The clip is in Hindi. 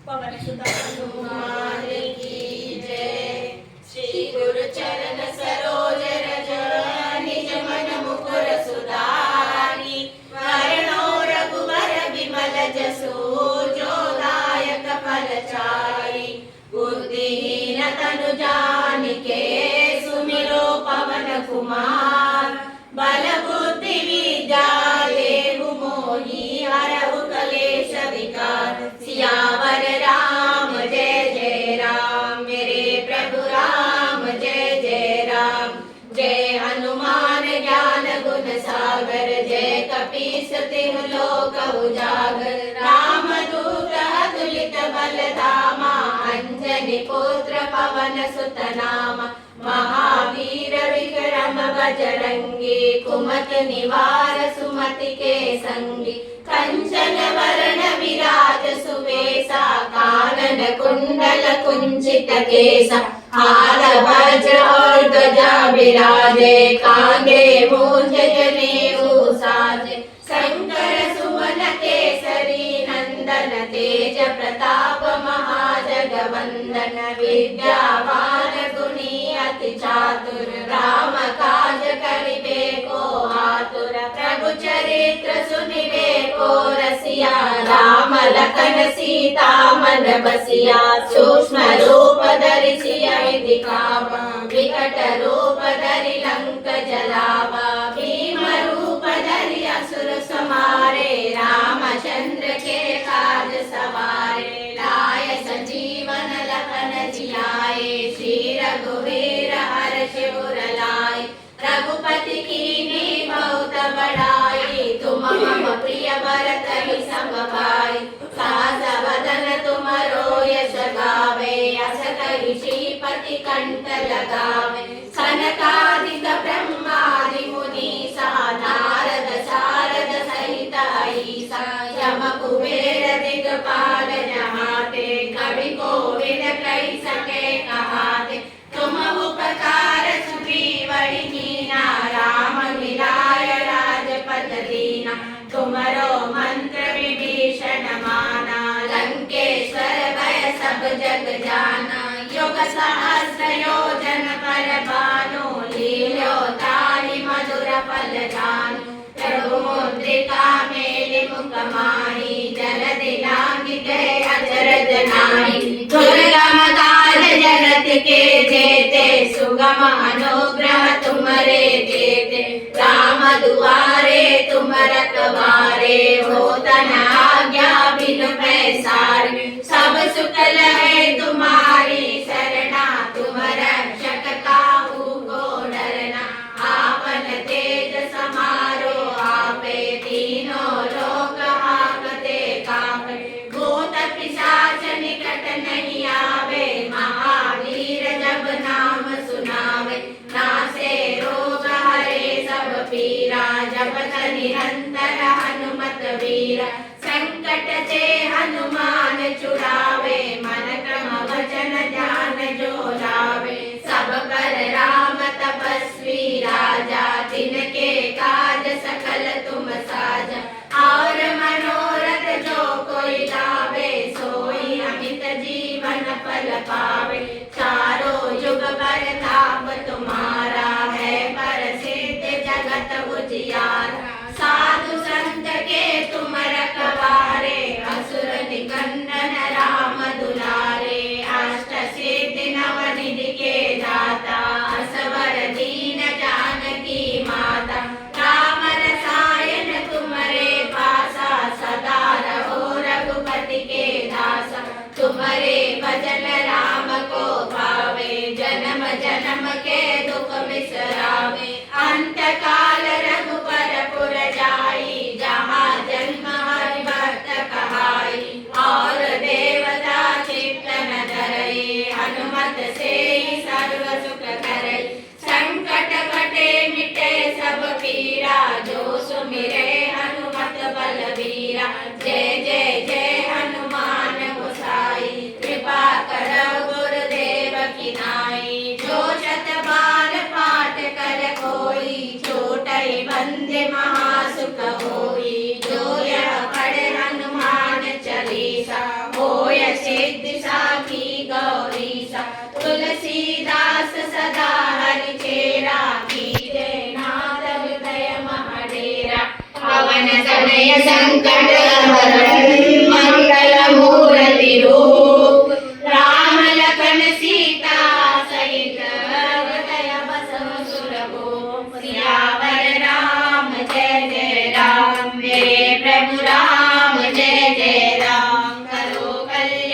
पवन सुत हनुमान की जय। श्री गुरु चरण सरोज रज निज मन मुकुर सुधारी। वरणो रघुवर विमल जसु जो दायक फलचारी। बुद्धिहीन तनु जानिके सुमिरो पवन कुमार। बल बुद्धि विद्या देहु मोहि हरहु कलेश विकार। सियावर राम जय जय राम मेरे प्रभु राम जय जय राम। जय हनुमान ज्ञान गुण सागर जय कपीस तिहु लोक उजागर। राम दूत अतुलित बल धामा अंजनी पुत्र पवन सुत नामा। महावीर विक्रम बजरंगी कुमति निवार सुमति के संगी। कंचन वरण विराज सुवेशा कानन कुंडल कुंचित केसा। हार वज्र और ध्वजा विराजे कांधे मूंज जनेऊ साजे। शंकर सुवन केसरी नंदन तेज प्रताप महाजगवंदन। विद्यावान गुणी अति चातुर राम काज करिबे को आतुर। प्रभु चरित्र सुनिबे को रसिया राम लखन सीता मन बसिया। सूक्ष्म रूप धरि सियहि दिखावा विकट रूप धरि लंक जलावा। भीम रूप धरि असुर संहारे रामचंद्र के काज सवारे। लाय संजीवन लखन जियाए श्री रघुवीर हर्षि उर लाए। रघुपति कीन्ही बहुत बड़ाई तुम मम प्रिय भरत ही सम भाई। सहस वदन तुमरो यश गावे अस कहि श्रीपति कंठ लगावे। सनकादिक ब्रह्मादि मुनीसा नारद सारद सहित अहीसा। यम कुबेर दिगपाल जहाते कवि कोविद कहि सके कहाते। तुम उपकार सुग्रीवहि कीना राम मिलाय राजपद दीना। तुमरो मंत्र विभीषण माना लंकेश्वर भय सब जग जाना। युग सहस्र योजन पर भानु लील्यो ताहि मधुर फल जानु। प्रभु मुद्रिका मेलि मुख माहि जलधि लांघि गए अचरज नाहि। दुर्गम काज जगत के जेते सुगम अनुग्रह तुमरे तेते। राम दुआरे तुम रखवारे होत न आज्ञा बिनु पैसारे। सब सुख लहे तुम्हारी शरणा तुम रक्षक काहू को डरना। आपन तेज समारो आपे तीनों लोक हांकते कांपे। भूत पिशाच निकट नहीं आवे महावीर जब नाम सुनावे। नासे रोग हरे सब पीरा जपत निरंतर हनुमत वीरा। संकट ते हनुमान छुड़ावे मन क्रम वचन ध्यान जो लावे। सब पर राम तपस्वी राजा तिनके काज सकल तुम साजा। और मनोरथ जो कोई लावे सोई अमित जीवन फल पावे। चारों युग परताप तुम्हारा है प्रसिद्ध जगत उजियारा। साधु संत के तुम रखवारे असुर निकंदन राम दुलारे। अष्ट सिद्धि नव निधि के दाता असवर दीन जानकी माता। राम रसायन तुमरे पासा सदा रहो रघुपति के दासा। तुम्हारे भजन राम को भावे जन्म जन्म के दुख बिसरावे। अंत काल रघुपर पुर जाई जहाँ जन्म हरि भक्त कहाई। और देवता चित्त न धरई हनुमत से सर्व सुख करई। संकट कटे मिटे सब पीरा जो सुमिरे हनुमत बलवीरा। जय जय जय हनुमान गोसाई कृपा करौ गुरुदेव की नाई। जो शत बार पाठ कर कोई जो होय सिद्धि साखी गौरी सा तुलसीदास सदा हरि चेरा कीजे नाथ हृदय महाडेरा पवन तनय संकट हरण